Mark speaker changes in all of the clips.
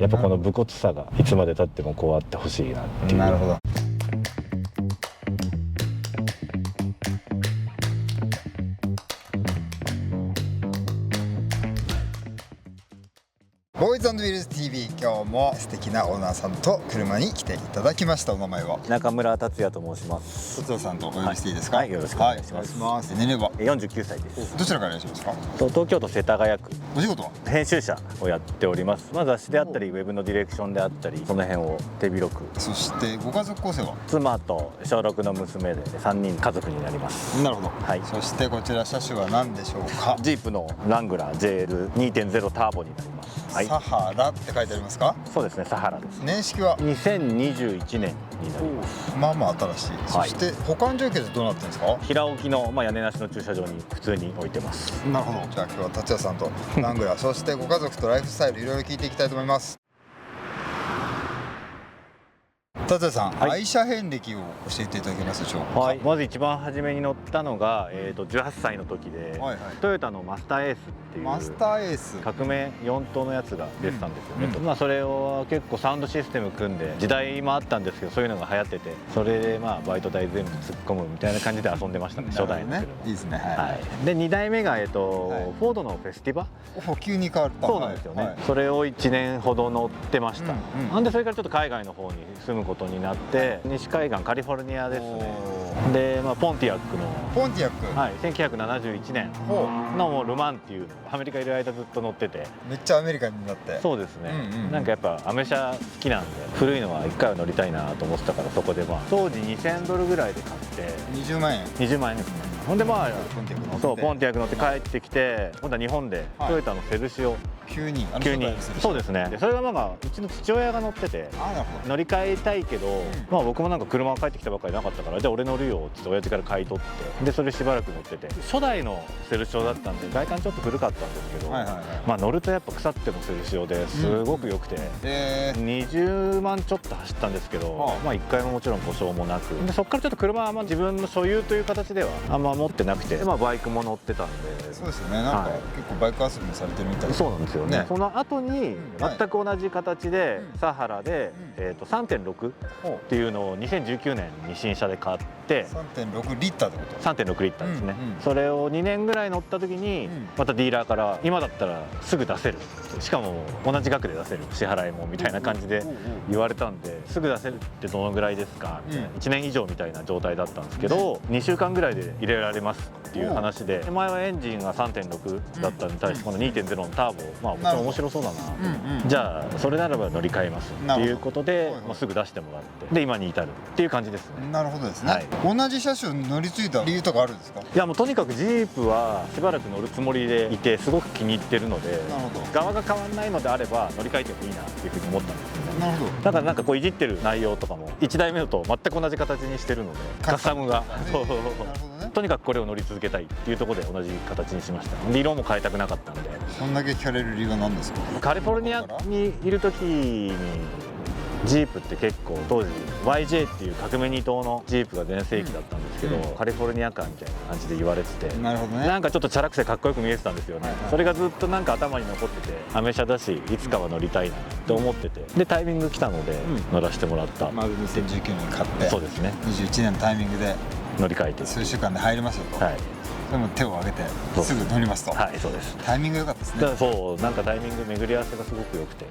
Speaker 1: やっぱこの武骨さがいつまで経ってもこうあってほしいなっていう。
Speaker 2: なるほど。ボーイズ&ウィルズ TV、 今日も素敵なオーナーさんと車に来ていただきました。お名前は？
Speaker 1: 中村達也と申します。
Speaker 2: 達也さんとお呼びしていいですか？
Speaker 1: はい、よろしくお願いします。
Speaker 2: 年齢は
Speaker 1: 49歳です。
Speaker 2: どちらからいらっしゃいますか？
Speaker 1: 東京都世田谷区。
Speaker 2: お仕事は？
Speaker 1: 編集者をやっております。雑誌であったりウェブのディレクションであったり、その辺を手広く。
Speaker 2: そしてご家族構成は？
Speaker 1: 妻と小6の娘で3人家族になります。
Speaker 2: なるほど。
Speaker 1: はい。
Speaker 2: そしてこちら車種は何でしょうか？
Speaker 1: ジープのラングラー JL2.0 ターボになります。はい。
Speaker 2: サハラって書いてありますか？
Speaker 1: そうですね、サハラです。
Speaker 2: 年式は
Speaker 1: 2021年になります。
Speaker 2: まあまあ新しい。そして保管状況でどうなってるんですか？
Speaker 1: 平置きの、屋根なしの駐車場に普通に置いてます。
Speaker 2: なるほど。じゃあ今日は達也さんとラングラーそしてご家族とライフスタイルいろいろ聞いていきたいと思います。達也さん、
Speaker 1: はい、
Speaker 2: 愛車遍歴を教えていただけますでしょうか？
Speaker 1: はい、まず一番初めに乗ったのが、18歳の時で、
Speaker 2: はいはい、
Speaker 1: トヨタのマスターエースっていう
Speaker 2: マスターエース
Speaker 1: 革命4灯のやつが出てたんですよね、それを結構サウンドシステム組んで時代もあったんですけど、そういうのが流行ってて、それでバイト代全部突っ込むみたいな感じで遊んでましたね。初代の
Speaker 2: ね。いいですね。はい、
Speaker 1: で2代目が、フォードのフェスティバ。
Speaker 2: 急に変わった。
Speaker 1: そうなんですよね、それを1年ほど乗ってました。なんでそれからちょっと海外の方に住むことになって、西海岸カリフォルニアですね。で、ポンティアックのはい、1971年のルマンっていうのをアメリカいる間ずっと乗ってて、
Speaker 2: めっちゃアメリカになって。
Speaker 1: そうですね、なんかやっぱアメ車好きなんで、古いのは1回は乗りたいなと思ってたから、そこで当時2000ドルぐらいで買って
Speaker 2: 20万円
Speaker 1: ですね。ほんでポンティアック乗って帰ってきて、今度は日本でトヨタのセルシオ
Speaker 2: 急に
Speaker 1: そうですね。でそれがうちの父親が乗ってて、乗り換えたいけど、僕もなんか車が帰ってきたばっかりなかったから、じゃあ俺乗るよって親父から買い取って、でそれしばらく乗ってて、初代のセルシオだったんで外観ちょっと古かったんですけど、乗るとやっぱ腐ってもセルシオですごく良くて、20万ちょっと走ったんですけど、1回ももちろん故障もなく、でそこからちょっと車は自分の所有という形ではあんま持ってなくて、バイクも乗ってたんで。
Speaker 2: そうですよね。なんか結構バイク遊びもされてるみたいな。
Speaker 1: そうなんですよね。その後に全く同じ形でサハラで3.6っていうのを2019年に新車で買って、
Speaker 2: 3.6リッターってこと？
Speaker 1: 3.6 リッターですね。それを2年ぐらい乗った時にまたディーラーから今だったらすぐ出せる、しかも同じ額で出せる、支払いもみたいな感じで言われたんで、すぐ出せるってどのぐらいですかみたいな、1年以上みたいな状態だったんですけど、2週間ぐらいで入れられますっていう話で、前はエンジンが 3.6 だったのに対して今度 2.0 のターボ、もちろん面白そうだな、じゃあそれならば乗り換えますっていうことで、すぐ出してもらって、で今に至るっていう感じですね。
Speaker 2: なるほどですね。同じ車種に乗り継いだ理由とかあるんですか？
Speaker 1: いや、もうとにかくジープはしばらく乗るつもりでいて、すごく気に入ってるので、側が変わらないのであれば乗り換えてもいいなっていうふうに思ったんですよね。
Speaker 2: なるほど。
Speaker 1: だからなんかいじってる内容とかも1台目と全く同じ形にしてるので、カスタムがとにかくこれを乗り続けたいっていうところで同じ形にしました。で色も変えたくなかったんで。
Speaker 2: そんだけ聞かれる理由は何ですか？
Speaker 1: カリフォルニアにいる時にジープって結構当時 YJ っていう革命2灯のジープが全盛期だったんですけど、カリフォルニアカーみたいな感じで言われてて、なんかちょっとチャラくてかっこよく見えてたんですよね。それがずっとなんか頭に残ってて、アメ車だしいつかは乗りたいなって思ってて、でタイミング来たので乗らせてもらった。
Speaker 2: 2019年買って、そうですね、21年のタイミングで
Speaker 1: 乗り換えて
Speaker 2: 数週間で入りますよと。でも手を挙げてすぐ乗りますと。
Speaker 1: はい、そうです。
Speaker 2: タイミング良かったですね。
Speaker 1: そう、なんかタイミング巡り合わせがすごく良くて。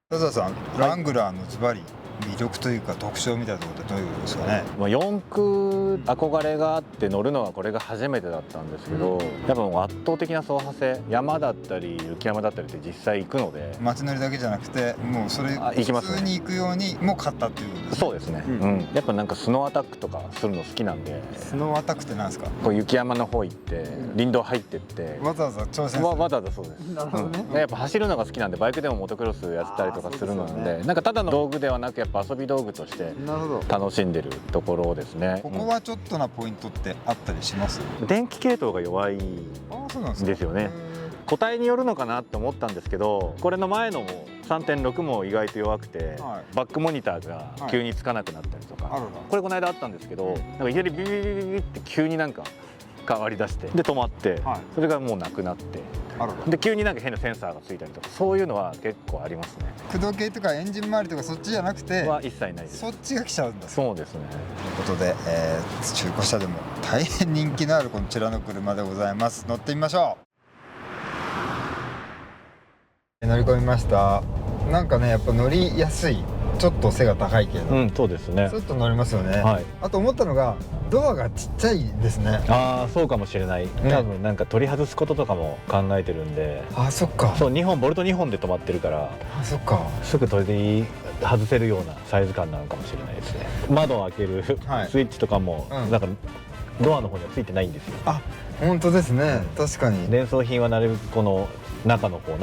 Speaker 2: 田澤さん、ラングラーのズバリ魅力というか特徴みたいなところってどういうことですかね？4
Speaker 1: 駆憧れがあって乗るのはこれが初めてだったんですけど、やっぱもう圧倒的な走破性、山だったり雪山だったりって実際行くので、
Speaker 2: 街乗りだけじゃなくてもうそれ普通に行くようにも買ったっていうことですね。
Speaker 1: そうですね、やっぱなんかスノーアタックとかするの好きなんで。
Speaker 2: スノーアタックって何ですか？
Speaker 1: こう雪山の方行って林道入ってって
Speaker 2: わざわざ挑戦する。
Speaker 1: わざわざそうです。なるほどね。やっぱ走るのが好きなんで、バイクでもモトクロスやったりとかするので、なんかただの道具ではなくやっぱ遊び道具として楽しんでるところですね。
Speaker 2: ここはちょっとなポイントってあったりします？
Speaker 1: 電気系統が弱いんですよね。個体によるのかなって思ったんですけど、これの前のも 3.6 も意外と弱くて、バックモニターが急につかなくなったりとか、これこの間あったんですけど、なんかいきなりビビビビビって急になんか変わりだしてで止まって、
Speaker 2: はい
Speaker 1: それがもうなくなって
Speaker 2: あらら。
Speaker 1: で急になんか変なセンサーがついたりとかそういうのは結構ありますね。
Speaker 2: 駆動系とかエンジン周りとかそっちじゃなくて
Speaker 1: は一切ないです。
Speaker 2: そっちが来ちゃうんだ。
Speaker 1: そうですね。
Speaker 2: ということで、中古車でも大変人気のあるこちらの車でございます。乗ってみましょう。乗り込みました。なんかねやっぱ乗りやすい、ちょっと背が高いけど、
Speaker 1: うん、そうですね
Speaker 2: ちょ。っと乗りますよね、
Speaker 1: はい。
Speaker 2: あと思ったのがドアがちっちゃいですね。
Speaker 1: ああ、そうかもしれない。多分なんか取り外すこととかも考えてるんで。
Speaker 2: あそっか。
Speaker 1: そう、2本ボルト2本で止まってるから
Speaker 2: あそっか。
Speaker 1: すぐ取り外せるようなサイズ感なのかもしれないですね。窓を開ける
Speaker 2: はい
Speaker 1: スイッチとかも、
Speaker 2: うん
Speaker 1: なんかドアの方にはついてないんですよ。
Speaker 2: あ本当ですね、確かに。
Speaker 1: 連装品はなるべくこの中の方へっ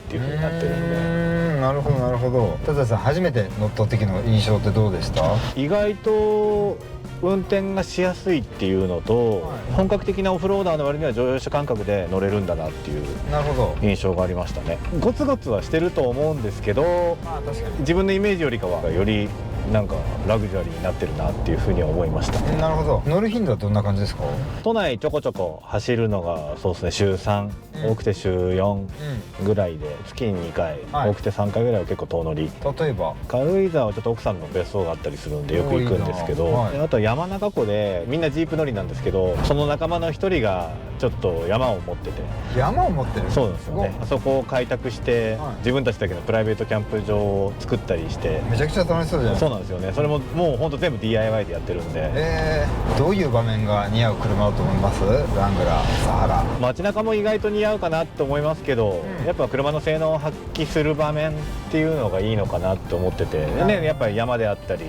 Speaker 1: ていう風になってるんで。
Speaker 2: なるほどなるほど。田田さん初めて乗った時の印象ってどうでした？
Speaker 1: 意外と運転がしやすいっていうのと、
Speaker 2: はい
Speaker 1: 本格的なオフローダーの割には乗用車感覚で乗れるんだなっていう
Speaker 2: なるほど。
Speaker 1: 印象がありましたね。ゴツゴツはしてると思うんですけど、
Speaker 2: まあ確かに。
Speaker 1: 自分のイメージよりかはよりなんかラグジュアリーになってるなっていうふうには思いました。
Speaker 2: なるほど。乗る頻度はどんな感じですか？
Speaker 1: 都内ちょこちょこ走るのがそうですね、週3、多くて週4ぐらいで、月に2回、
Speaker 2: はい
Speaker 1: 多くて3回ぐらいは結構遠乗り。
Speaker 2: 例えば
Speaker 1: 軽井沢はちょっと奥さんの別荘があったりするんでよく行くんですけど、
Speaker 2: 多いなはい
Speaker 1: であとは山中湖でみんなジープ乗りなんですけど、その仲間の一人がちょっと山を持ってて、
Speaker 2: 山を持ってる。
Speaker 1: そうなんですよね。あそこを開拓して、
Speaker 2: はい
Speaker 1: 自分たちだけのプライベートキャンプ場を作ったりして、
Speaker 2: めちゃくちゃ楽しそうじゃないですか。
Speaker 1: そうなんですよね。それももうほんと全部 DIY でやってるんで、
Speaker 2: どういう場面が似合う車だと思います？ラングラー、サハラ。
Speaker 1: 街中も意外と似合うかなと思いますけど、
Speaker 2: うん
Speaker 1: やっぱ車の性能を発揮する場面っていうのがいいのかなと思ってて、
Speaker 2: うん
Speaker 1: ね、やっぱり山であったり、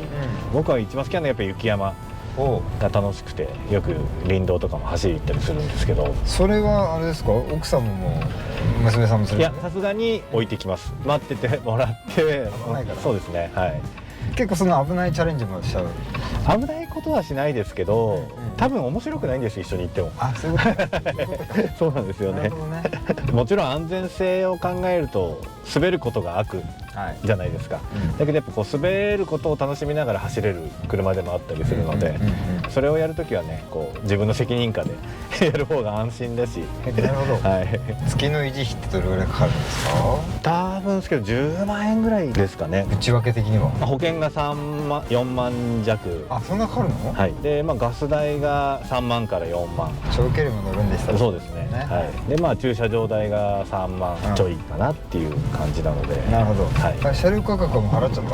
Speaker 1: 僕は一番好きなのはやっぱり雪山
Speaker 2: お
Speaker 1: が楽しくて、よく林道とかも走り行ったりするんですけど、
Speaker 2: それはあれですか？奥様も娘さんもする？
Speaker 1: いやさすがに置いてきます。待っててもらって
Speaker 2: 危ないから
Speaker 1: そうですね、はい。
Speaker 2: 結構その危ないチャレンジもしちゃう。
Speaker 1: 危ないことはしないですけど、
Speaker 2: うん
Speaker 1: 多分面白くないんです、一緒に行っても。
Speaker 2: あ、そういうこと
Speaker 1: そうなんですよね
Speaker 2: なる。ほどね。
Speaker 1: もちろん安全性を考えると滑ることが悪
Speaker 2: はい。
Speaker 1: じゃないですか。だけどやっぱこう滑ることを楽しみながら走れる車でもあったりするので、それをやるときはね、こう自分の責任感でやる方が安心だし、
Speaker 2: なるほど。
Speaker 1: はい。
Speaker 2: 月の維持費ってどれぐらいかかるんですか？
Speaker 1: 多分ですけど10万円ぐらいですかね。
Speaker 2: 内訳的には。
Speaker 1: 保険が3万4万弱。
Speaker 2: あ、そんなかかるの？
Speaker 1: はい。で、ガス代が3万から4万。
Speaker 2: 長距離も乗るんでしたら。
Speaker 1: そうですね。はい。で、駐車場代が3万ちょいかなっていう感じなので。
Speaker 2: なるほど。
Speaker 1: はい
Speaker 2: あ、車両価格はもう払っちゃっ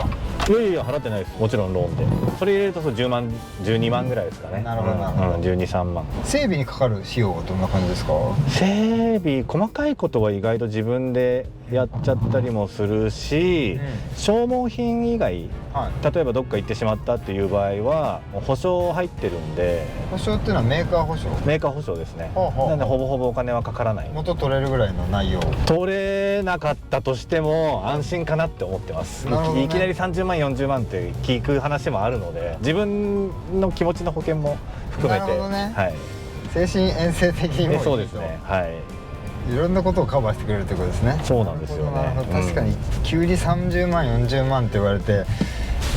Speaker 2: た。
Speaker 1: いやいや払ってないです。もちろんローンで。それ入れるとそう10万12万ぐらいですかね。
Speaker 2: なるほどなるほど
Speaker 1: 12、3万。
Speaker 2: 整備にかかる費用はどんな感じですか？
Speaker 1: 整備細かいことは意外と自分でやっちゃったりもするし、消耗品以外、
Speaker 2: はい。
Speaker 1: 例えばどっか行ってしまったっていう場合は保証入ってるんで、
Speaker 2: 保証っていうのはメーカー保証。
Speaker 1: メーカー保証ですね。
Speaker 2: ほうほうほう
Speaker 1: なんでほぼほぼお金はかからない。
Speaker 2: 元取れるぐらいの内容。
Speaker 1: 取れなかったとしても安心かなって思ってます。
Speaker 2: なるほどね
Speaker 1: いきなり30万40万って聞く話もあるので、自分の気持ちの保険も含めて、
Speaker 2: なるほどね
Speaker 1: はい。
Speaker 2: 精神衛生的にもいいと。
Speaker 1: そうですね。はい。
Speaker 2: いろんなことをカバーしてくれるということですね。
Speaker 1: そうなんですよね。
Speaker 2: なるほど確かに急に30万40万って言われて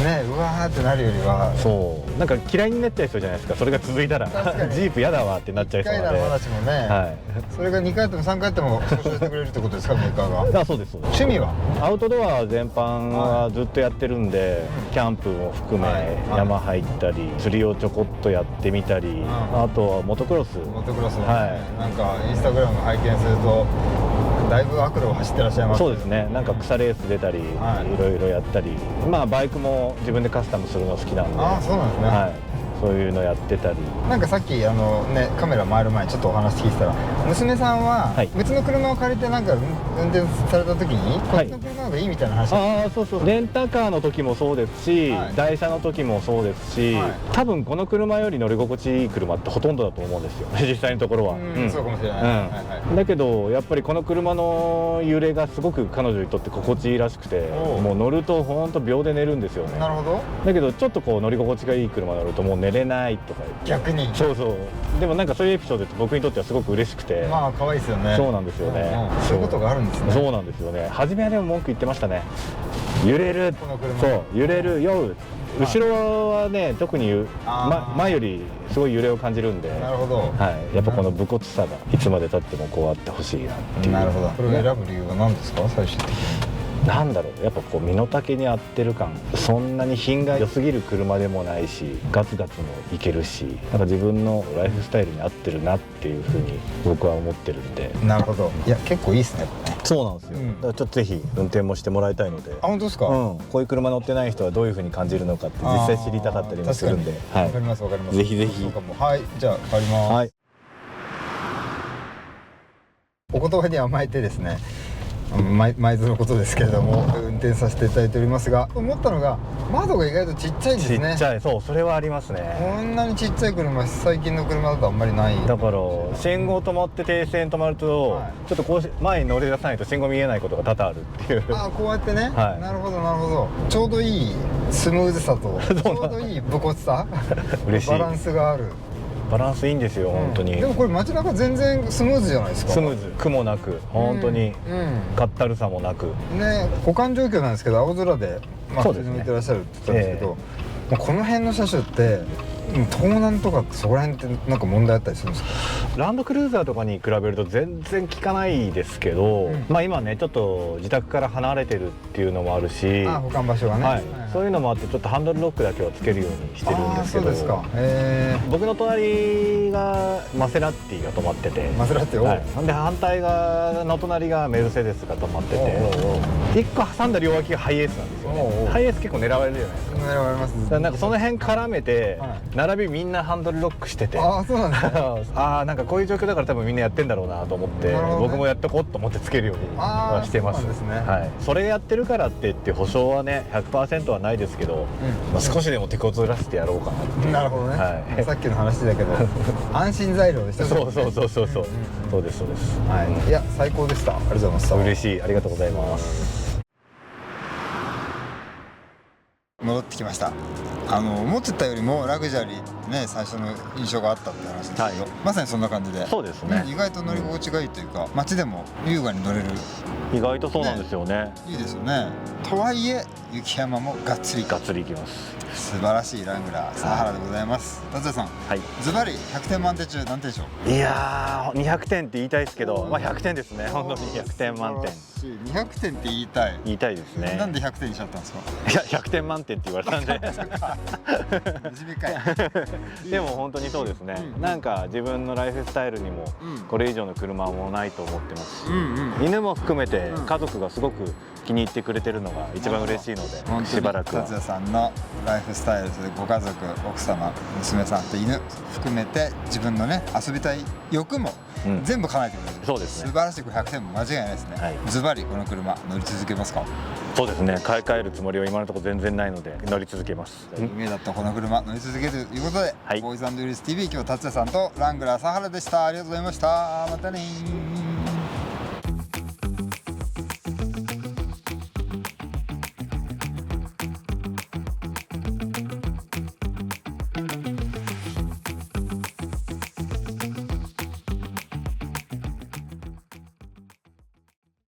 Speaker 2: ね、うわーってなるよりは、
Speaker 1: そうなんか嫌いになっちゃいそうじゃないですか。それが続いたら
Speaker 2: 確かに
Speaker 1: ジープやだわってなっちゃい
Speaker 2: 1回
Speaker 1: そうなので、
Speaker 2: ならまだしもね、
Speaker 1: はい。
Speaker 2: それが2回あっても3回あっても保証してくれるってことですかメーカーが。
Speaker 1: あ、そうですそうです。
Speaker 2: 趣味は？
Speaker 1: アウトドア全般はずっとやってるんで、キャンプも含め、
Speaker 2: はい
Speaker 1: 山入ったり釣りをちょこっとやってみたり、
Speaker 2: ん
Speaker 1: あとはモトクロス。
Speaker 2: モトクロスの、
Speaker 1: はい
Speaker 2: なんかインスタグラム拝見するとだいぶ悪路を走ってらっしゃいます。
Speaker 1: そうですね。なんか草レース出たり、
Speaker 2: はい
Speaker 1: いろいろやったり、バイクも自分でカスタムするの好きなんで、
Speaker 2: ああ、そうなんですね。
Speaker 1: はい、そういうのやってたり。
Speaker 2: なんかさっきカメラ回る前にちょっとお話聞いてたら、娘さんは
Speaker 1: はい
Speaker 2: 別の車を借りてなんか運転された時にこっちの車の方がいいみたいな話、
Speaker 1: ああ、そうそう。レンタカーの時もそうですし、
Speaker 2: はい
Speaker 1: 台車の時もそうですし、
Speaker 2: はい
Speaker 1: 多分この車より乗り心地いい車ってほとんどだと思うんですよ。実際のところは。
Speaker 2: そうかもしれない、
Speaker 1: うん
Speaker 2: はいはい
Speaker 1: だけどやっぱりこの車の揺れがすごく彼女にとって心地いいらしくて、
Speaker 2: おう
Speaker 1: もう乗るとほんと秒で寝るんですよね。
Speaker 2: なるほど。
Speaker 1: だけどちょっとこう乗り心地がいい車乗るともう寝れないとか言って。
Speaker 2: 逆に
Speaker 1: そうそう。でもなんかそういうエピソードって僕にとってはすごく嬉しくて。
Speaker 2: まあ可愛いですよね。
Speaker 1: そうなんですよね、
Speaker 2: そういうことがあるんですね。
Speaker 1: そうなんですよね。初めはでも文句言ってましたね。揺れる、
Speaker 2: この車
Speaker 1: そう揺れる酔う。後ろはね特に、前よりすごい揺れを感じるんで。
Speaker 2: なるほど。
Speaker 1: はい、やっぱこの武骨さがいつまでたってもこうあってほしいなっていう。
Speaker 2: なるほど。これを選ぶ理由は何ですか、最終的に。
Speaker 1: なんだろう、やっぱこう身の丈に合ってる感、そんなに品が良すぎる車でもないし、ガツガツもいけるし、なんか自分のライフスタイルに合ってるなっていうふうに僕は思ってるんで。
Speaker 2: なるほど。いや結構いいですね。
Speaker 1: そうなんですよ、だからちょっとぜひ運転もしてもらいたいので。
Speaker 2: あ、本当ですか。
Speaker 1: こういう車乗ってない人はどういうふうに感じるのかって実際知りたかったりもするんで。
Speaker 2: わかりますわかります。
Speaker 1: ぜひぜひ。
Speaker 2: そうかも。はい、じゃあ帰ります。
Speaker 1: はい。
Speaker 2: お言葉に甘えてですね、毎度のことですけれども運転させていただいておりますが、思ったのが窓が意外とちっちゃいですね。
Speaker 1: ちっちゃい、そうそれはありますね。
Speaker 2: こんなにちっちゃい車最近の車だとあんまりない。
Speaker 1: だから信号止まって停止線止まると、
Speaker 2: はい、
Speaker 1: ちょっとこう前に乗り出さないと信号見えないことが多々あるっていう。
Speaker 2: あ、こうやってね、
Speaker 1: はい、
Speaker 2: なるほどなるほど。ちょうどいいスムーズさとちょうどいい武骨さ
Speaker 1: 嬉しい。
Speaker 2: バランスがある。
Speaker 1: バランスいいんですよ、本当に。
Speaker 2: でもこれ街中全然スムーズじゃないですか。
Speaker 1: スムーズ、雲なく本当に、かったるさもなく
Speaker 2: ね。保管状況なんですけど青空で普通に見てらっしゃるって言ったんですけど、この辺の車種って盗難とかそこら辺ってなんか問題あったりするんですか。
Speaker 1: ランドクルーザーとかに比べると全然効かないですけど、まあ今ねちょっと自宅から離れてるっていうのもあるし、
Speaker 2: 保管場所がね、
Speaker 1: はい、そういうのもあってちょっとハンドルロックだけはつけるようにしてるんですけど。
Speaker 2: そうですか。
Speaker 1: 僕の隣がマセラティが止まってて、
Speaker 2: マセラティ、はい、
Speaker 1: なんで反対側の隣がメルセデスが止まってて、1個挟んだ両脇がハイエースなんですよね。ハイエース結構狙われるじゃないですか。
Speaker 2: 狙われます。
Speaker 1: なんかその辺絡めて、並びみんなハンドルロックしてて、
Speaker 2: ああそうなんですね。
Speaker 1: ああなんかこういう状況だから多分みんなやってんだろうなと思って、僕もやっとこうと思ってつけるようにはしてます。はい。それやってるからって言って保証はね 100% はないですけど、少しでも手こずらせてやろうかなっていう。
Speaker 2: なるほどね。さっきの話だけど安心材料でした。
Speaker 1: そうそうですそうです。
Speaker 2: はい。いや最高でした。ありがとうございました。
Speaker 1: 嬉しい、ありがとうございます。
Speaker 2: 戻ってきました。思ってたよりもラグジュアリーね、最初の印象があったって話ですけど、まさにそんな感じで。
Speaker 1: そうですね。
Speaker 2: 意外と乗り心地がいいというか、街でも優雅に乗れる。
Speaker 1: 意外とそうなんですよね。
Speaker 2: いいですよね。とはいえ雪山もがっつり
Speaker 1: がっつりいきます。
Speaker 2: 素晴らしいラングラーサハラでございます。達也さん、ズバリ100点満点中何点でしょう。
Speaker 1: いやー200点って言いたいですけど、まあ100点ですね。本当に100点満点。
Speaker 2: 200点って言いたい
Speaker 1: ですね。
Speaker 2: なんで100点にしちゃったんですか。
Speaker 1: いや100点満点って言われたんででも本当にそうですね。なんか自分のライフスタイルにもこれ以上の車はもうないと思ってますし、犬も含めて家族がすごく気に入ってくれてるのが一番嬉しいので、しばらくは
Speaker 2: 達也さんのライフスタイル、それご家族、奥様、娘さんと犬含めて自分のね遊びたい欲も全部叶えてくれる。
Speaker 1: そうですね。
Speaker 2: 素晴らしい。100点も間違いないですね。ズバリこの車乗り続けますか。
Speaker 1: そうですね。買い替えるつもりは今のところ全然ないので乗り続けます。
Speaker 2: 夢だったこの車乗り続けるということで、ボーイズ&ユーリス TV 今日達也さんとラングラーサハラでした。ありがとうございました。またね。